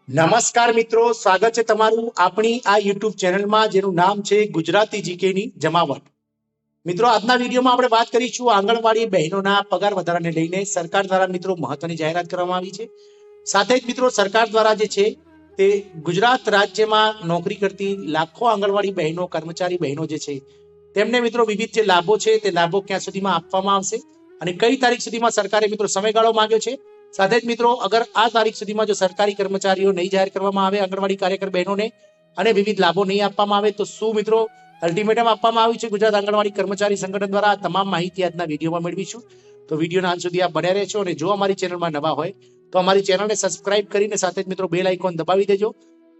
નમસ્કાર મિત્રો, સ્વાગત છે તમારું આપણી આ યુટ્યુબ ચેનલમાં જેનું નામ છે ગુજરાતી જીકેની જમાવટ. મિત્રો, આજના વિડીયોમાં આપણે વાત કરીશું આંગણવાડી બહેનોના પગાર વધારાને લઈને સરકાર દ્વારા મિત્રો મહત્વની જાહેરાત કરવામાં આવી છે. સાથે જ મિત્રો સરકાર દ્વારા જે છે તે ગુજરાત રાજ્યમાં નોકરી કરતી લાખો આંગણવાડી બહેનો કર્મચારી બહેનો જે છે તેમને મિત્રો વિવિધ જે લાભો છે તે લાભો ક્યાં સુધીમાં આપવામાં આવશે અને કઈ તારીખ સુધીમાં સરકારે મિત્રો સમયગાળો માંગ્યો છે. સાથે જ મિત્રો અગર આ તારીખ સુધીમાં જો સરકારી કર્મચારીઓ નહીં જાહેર કરવામાં આવે આંગણવાડી કાર્યકર બહેનોને અને વિવિધ લાભો નહીં આપવામાં આવે તો શું મિત્રો અલ્ટિમેટમ આપવામાં આવ્યું છે ગુજરાત આંગણવાડી કર્મચારી સંગઠન દ્વારા. તમામ માહિતી આજના વિડીયોમાં મેળવીશું. તો વિડીયોના અંત સુધી આપ બન્યા રહેશો અને જો અમારી ચેનલમાં નવા હોય તો અમારી ચેનલને સબસ્ક્રાઇબ કરીને સાથે જ મિત્રો બેલ આઇકોન દબાવી દેજો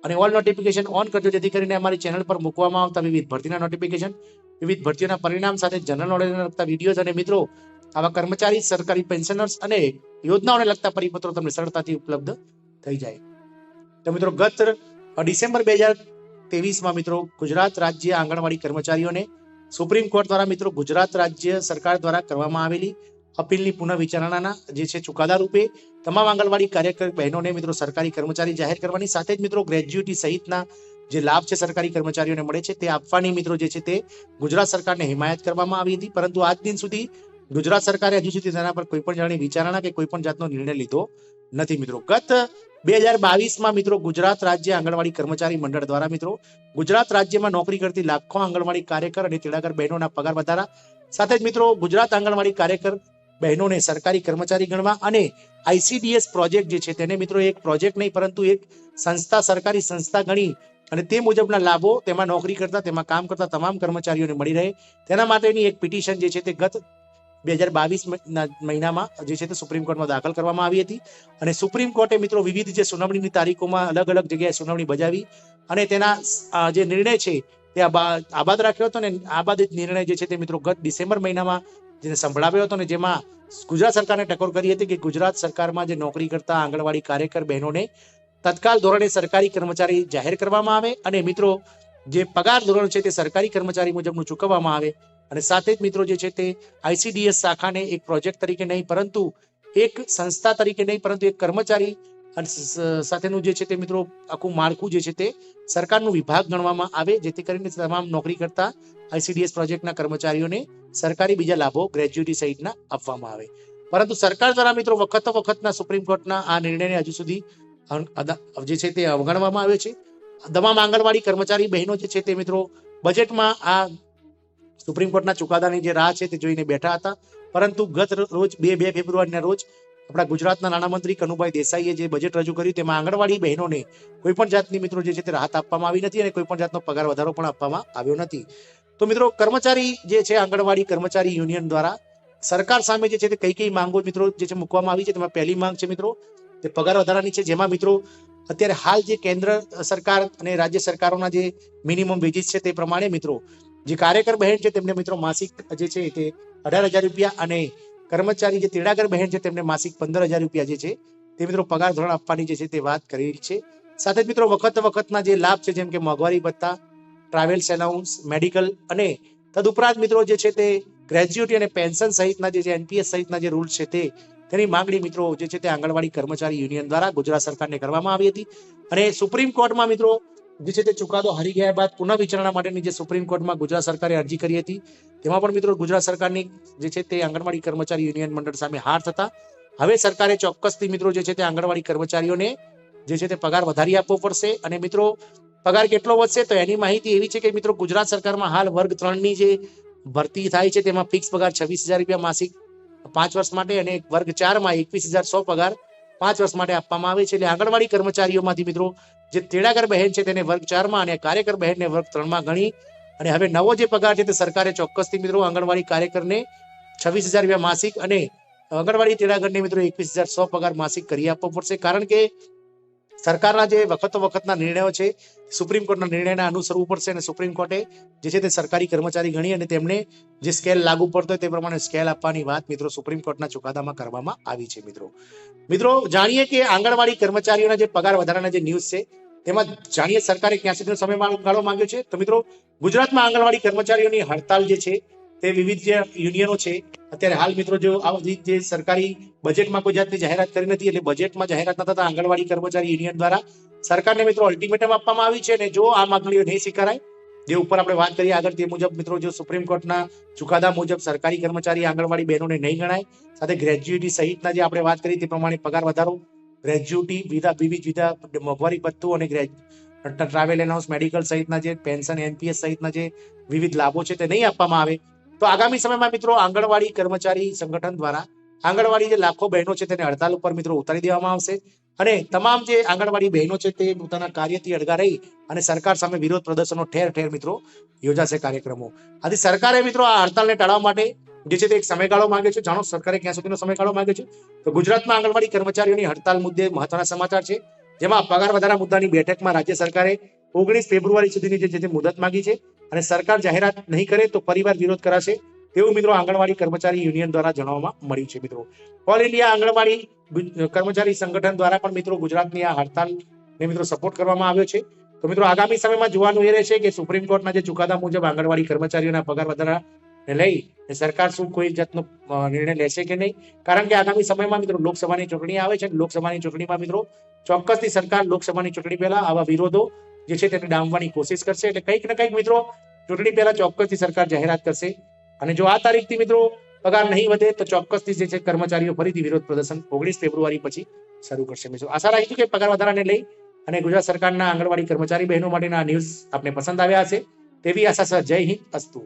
અને ઓલ નોટિફિકેશન ઓન કરજો, જેથી કરીને અમારી ચેનલ પર મૂકવામાં આવતા વિવિધ ભરતીના નોટિફિકેશન, વિવિધ ભરતીઓના પરિણામ સાથે જનરલ નોલેજને લગતા વિડીયોઝ અને મિત્રો આવા કર્મચારી, સરકારી પેન્શનર્સ અને યોજનાઓને લગતા પરિપત્રો તમને સરળતાથી ઉપલબ્ધ થઈ જાય. તો મિત્રો ગત ડિસેમ્બર 2023માં મિત્રો ગુજરાત રાજ્ય આંગણવાડી કર્મચારીઓને સુપ્રીમ કોર્ટ દ્વારા મિત્રો ગુજરાત રાજ્ય સરકાર દ્વારા કરવામાં આવેલી અપીલની પુનઃ વિચારણાના જે છે ચુકાદા રૂપે તમામ આંગણવાડી કાર્યકર બહેનોને મિત્રો સરકારી કર્મચારી જાહેર કરવાની સાથે જ મિત્રો ગ્રેજ્યુટી સહિતના જે લાભ છે સરકારી કર્મચારીઓને મળે છે તે આપવાની મિત્રો જે છે તે ગુજરાત સરકારને હિમાયત કરવામાં આવી હતી. પરંતુ આજ દિન સુધી ગુજરાત સરકારે હજુ સુધી તેના પર કોઈ પણ જાતની વિચારણા કે કોઈ પણ જાતનો નિર્ણય લીધો નથી. મિત્રો ગત 2022માં મિત્રો ગુજરાત રાજ્ય આંગણવાડી કર્મચારી મંડળ દ્વારા મિત્રો ગુજરાત રાજ્યમાં નોકરી કરતી લાખો આંગણવાડી કાર્યકર અને તેડાગર બહેનોના પગાર વધારા સાથે જ મિત્રો ગુજરાત આંગણવાડી કાર્યકર બહેનોને સરકારી કર્મચારી ગણવા અને આઈસીડીએસ પ્રોજેક્ટ જે છે તેને મિત્રો એક પ્રોજેક્ટ નહીં પરંતુ એક સંસ્થા, સરકારી સંસ્થા ગણી અને તે મુજબના લાભો તેમાં નોકરી કરતા, તેમાં કામ કરતા તમામ કર્મચારીઓને મળી રહે તેના માટેની એક પિટિશન જે છે તે ગત 2022 મહિનામાં જે છે તે સુપ્રીમ કોર્ટમાં દાખલ કરવામાં આવી હતી અને સુપ્રીમ કોર્ટે મિત્રો વિવિધ જે સુનાવણીની તારીખોમાં અલગ અલગ જગ્યાએ સુનાવણી બજાવી અને તેના જે નિર્ણય છે તે આબાદ રાખ્યો હતો. અને આબાદિત નિર્ણય જે છે તે મિત્રો ગત ડિસેમ્બર મહિનામાં જેને સંભળાવ્યો હતો ને જેમાં ગુજરાત સરકારને ટકોર કરી હતી કે ગુજરાત સરકારમાં જે નોકરી કરતા આંગણવાડી કાર્યકર બહેનોને તત્કાલ ધોરણે સરકારી કર્મચારી જાહેર કરવામાં આવે અને મિત્રો જે પગાર ધોરણ છે તે સરકારી કર્મચારી મુજબનું ચૂકવવામાં આવે અને સાથે જ મિત્રો જે છે તે આઈસીડીએસ શાખાને એક પ્રોજેક્ટ તરીકે નહીં પરંતુ એક સંસ્થા તરીકે નહીં પરંતુ એક કર્મચારી સાથેનું જે છે તે મિત્રો આખું માળખું જે છે તે સરકારનું વિભાગ ગણવામાં આવે, જેથી કરીને તમામ નોકરી કરતા આઈસીડીએસ પ્રોજેક્ટના કર્મચારીઓને સરકારી બીજા લાભો ગ્રેજ્યુટી સહિતના આપવામાં આવે. પરંતુ સરકાર દ્વારા મિત્રો વખતના સુપ્રીમ કોર્ટના આ નિર્ણયને હજુ સુધી જે છે તે અવગણવામાં આવ્યો છે. તમામ આંગણવાડી કર્મચારી બહેનો જે છે તે મિત્રો બજેટમાં આ સુપ્રીમ કોર્ટના ચુકાદાની જે રાહ છે તે જોઈને બેઠા હતા. પરંતુ ગત રોજ 2 ફેબ્રુઆરીના રોજ આપણા ગુજરાતના નાણામંત્રી કનુભાઈ દેસાઈએ જે બજેટ રજૂ કર્યું તેમાં આંગણવાડી બહેનોને કોઈ પણ જાતની મિત્રો જે છે તે રાહત આપવામાં આવી નથી અને કોઈ પણ જાતનો પગાર વધારો પણ આપવામાં આવ્યો નથી. તો મિત્રો કર્મચારી જે છે આંગણવાડી કર્મચારી યુનિયન દ્વારા સરકાર સામે જે છે તે કઈ માંગો મિત્રો જે છે મૂકવામાં આવી છે. તેમાં પહેલી માંગ છે મિત્રો તે પગાર વધારાની છે, જેમાં મિત્રો અત્યારે હાલ જે કેન્દ્ર સરકાર અને રાજ્ય સરકારોના જે મિનિમમ વેજીસ છે તે પ્રમાણે મિત્રો જે કાર્યકર બહેન છે તેમને મિત્રો માસિક જે છે તે 18,000 રૂપિયા અને કર્મચારી જે તેડાગર બહેન છે તેમને માસિક 15,000 રૂપિયા જે છે તે મિત્રો પગાર ધોરણ આપવાની જે છે તે વાત કરી છે. સાથે જ મિત્રો વખતના જે લાભ છે જેમ કે મોંઘવારી ભત્તા, ટ્રાવેલ્સ એલાઉન્સ, મેડિકલ અને તદુપરાંત મિત્રો જે છે તે ગ્રેજ્યુટી અને પેન્શન સહિતના જે એનપીએસ સહિતના જે રૂલ્સ છે તેની માંગણી મિત્રો જે છે તે આંગણવાડી કર્મચારી યુનિયન દ્વારા ગુજરાત સરકારને કરવામાં આવી હતી અને સુપ્રીમ કોર્ટમાં મિત્રો જે છે તે ચુકાદો હારી ગયા બાદ પુનઃ વિચારણા માટેની જે સુપ્રીમ કોર્ટમાં ગુજરાત સરકારે અરજી કરી હતી તેમાં પણ મિત્રો ગુજરાત સરકારની જે છે તે આંગણવાડી કર્મચારી યુનિયન મંડળ સામે હાર થતા હવે સરકારે ચોક્કસથી મિત્રો જે છે તે આંગણવાડી કર્મચારીઓને જે છે તે પગાર વધારી આપવો પડશે. અને મિત્રો પગાર કેટલો વધશે તો એની માહિતી એવી છે કે મિત્રો ગુજરાત સરકારમાં હાલ વર્ગ 3ની જે ભરતી થાય છે તેમાં ફિક્સ પગાર 26,000 રૂપિયા માસિક 5 વર્ષ માટે અને વર્ગ 4માં 21,100 પગાર 5 વર્ષ માટે આપવામાં આવે છે. એટલે આંગણવાડી કર્મચારીઓમાંથી મિત્રો જે તેડાગર બહેન છે તેને વર્ગ 4માં અને કાર્યકર બહેનને વર્ગ 3માં ગણી અને હવે નવો જે પગાર છે તે સરકારે ચોક્કસથી મિત્રો આંગણવાડી કાર્યકરને 26,000 રૂપિયા માસિક અને આંગણવાડી તેડાગરને મિત્રો 21,100 પગાર માસિક કરી આપવો પડશે. કારણ કે સરકારના જે વખતના નિર્ણયો છે સુપ્રીમ કોર્ટના નિર્ણયને અનુસરવું પડશે અને સુપ્રીમ કોર્ટે જે છે તે સરકારી કર્મચારી ગણી અને તેમને જે સ્કેલ લાગુ પડતો હોય તે પ્રમાણે સ્કેલ આપવાની વાત મિત્રો સુપ્રીમ કોર્ટના ચુકાદામાં કરવામાં આવી છે. મિત્રો જાણીએ કે આંગણવાડી કર્મચારીઓના જે પગાર વધારાના જે ન્યૂઝ છે તેમાં જાણીએ સરકારે ક્યાં સુધીનો સમયગાળો માંગ્યો છે. તો મિત્રો ગુજરાતમાં આંગણવાડી કર્મચારીઓની હડતાલ જે છે તે વિવિધ જે યુનિયનો છે અત્યારે હાલ મિત્રો જો આ બધી જે સરકારી બજેટમાં કોઈ જાતની જાહેરાત કરી નથી, એટલે બજેટમાં જાહેરાત ન થતા આંગણવાડી કર્મચારી યુનિયન દ્વારા સરકારને મિત્રો અલ્ટિમેટમ આપવામાં આવી છે, અને જો આ માંગણીઓ નહીં સ્વીકારાય, જે ઉપર આપણે વાત કરીએ આગળ તે મુજબ મિત્રો જો સુપ્રીમ કોર્ટના ચુકાદા મુજબ સરકારી કર્મચારી આંગણવાડી બહેનોને નહીં ગણાય, સાથે ગ્રેજ્યુટી સહિતના જે આપણે વાત કરી તે પ્રમાણે પગાર વધારો, ગ્રેજ્યુટી, વિવિધ મોંઘવારી ભથ્થું અને ટ્રાવેલ એલાઉન્સ, મેડિકલ સહિતના જે પેન્શન, એનપીએસ સહિતના જે વિવિધ લાભો છે તે નહીં આપવામાં આવે તો આગામી સમયમાં મિત્રો આંગણવાડી કર્મચારી સંગઠન દ્વારા આંગણવાડી જે લાખો બહેનો છે તેને હડતાલ ઉપર મિત્રો ઉતારી દેવામાં આવશે, અને તમામ જે આંગણવાડી બહેનો છે તે પોતાના કાર્યથી અળગા રહી અને સરકાર સામે વિરોધ પ્રદર્શનો ઠેર ઠેર મિત્રો યોજાશે કાર્યક્રમો. આથી સરકારે મિત્રો આ હડતાલને ટાળવા માટે જે છે તે એક સમયગાળો માંગે છે. જાણો સરકારે ક્યાં સુધીનો સમયગાળો માંગે છે? તો ગુજરાતમાં આંગણવાડી કર્મચારીઓની હડતાલ મુદ્દે મહત્વના સમાચાર છે, જેમાં પગાર વધારા મુદ્દાની બેઠકમાં રાજ્ય સરકારે 19 ફેબ્રુઆરી સુધીની જે મુદત માંગી છે, અને સરકાર જાહેરાત નહીં કરે તો ફરીવાર વિરોધ કરાશે તેવું મિત્રો આંગણવાડી કર્મચારી યુનિયન દ્વારા જણાવવામાં મળ્યું છે. મિત્રો ઓલ ઇન્ડિયા આંગણવાડી કર્મચારી સંગઠન દ્વારા પણ મિત્રો ગુજરાતની આ હડતાલને મિત્રો સપોર્ટ કરવામાં આવ્યો છે. તો મિત્રો આગામી સમયમાં જોવાનું એ રહેશે કે સુપ્રીમ કોર્ટના જે ચુકાદા મુજબ આંગણવાડી કર્મચારીઓના પગાર વધારાને લઈ સરકાર શું કોઈ જાતનો નિર્ણય લેશે કે નહીં, કારણ કે આગામી સમયમાં મિત્રો લોકસભાની ચૂંટણી આવે છે. લોકસભાની ચૂંટણીમાં મિત્રો ચોક્કસથી સરકાર લોકસભાની ચૂંટણી પહેલા આવા વિરોધો જે છે તેને ડામવાની કોશિશ કરશે, એટલે કંઈક ને કંઈક મિત્રો ચૂંટણી પહેલા ચોક્કસથી સરકાર જાહેરાત કરશે, અને જો આ તારીખથી મિત્રો પગાર નહીં વધે તો ચોક્કસથી જે છે કર્મચારીઓ ફરીથી વિરોધ પ્રદર્શન 19 ફેબ્રુઆરી પછી શરૂ કરશે. મિત્રો આશા રાખીશું કે પગાર વધારાને લઈ અને ગુજરાત સરકારના આંગણવાડી કર્મચારી બહેનો માટેના ન્યૂઝ આપને પસંદ આવ્યા હશે તેવી આશા. જય હિન્દ, અસ્તુ.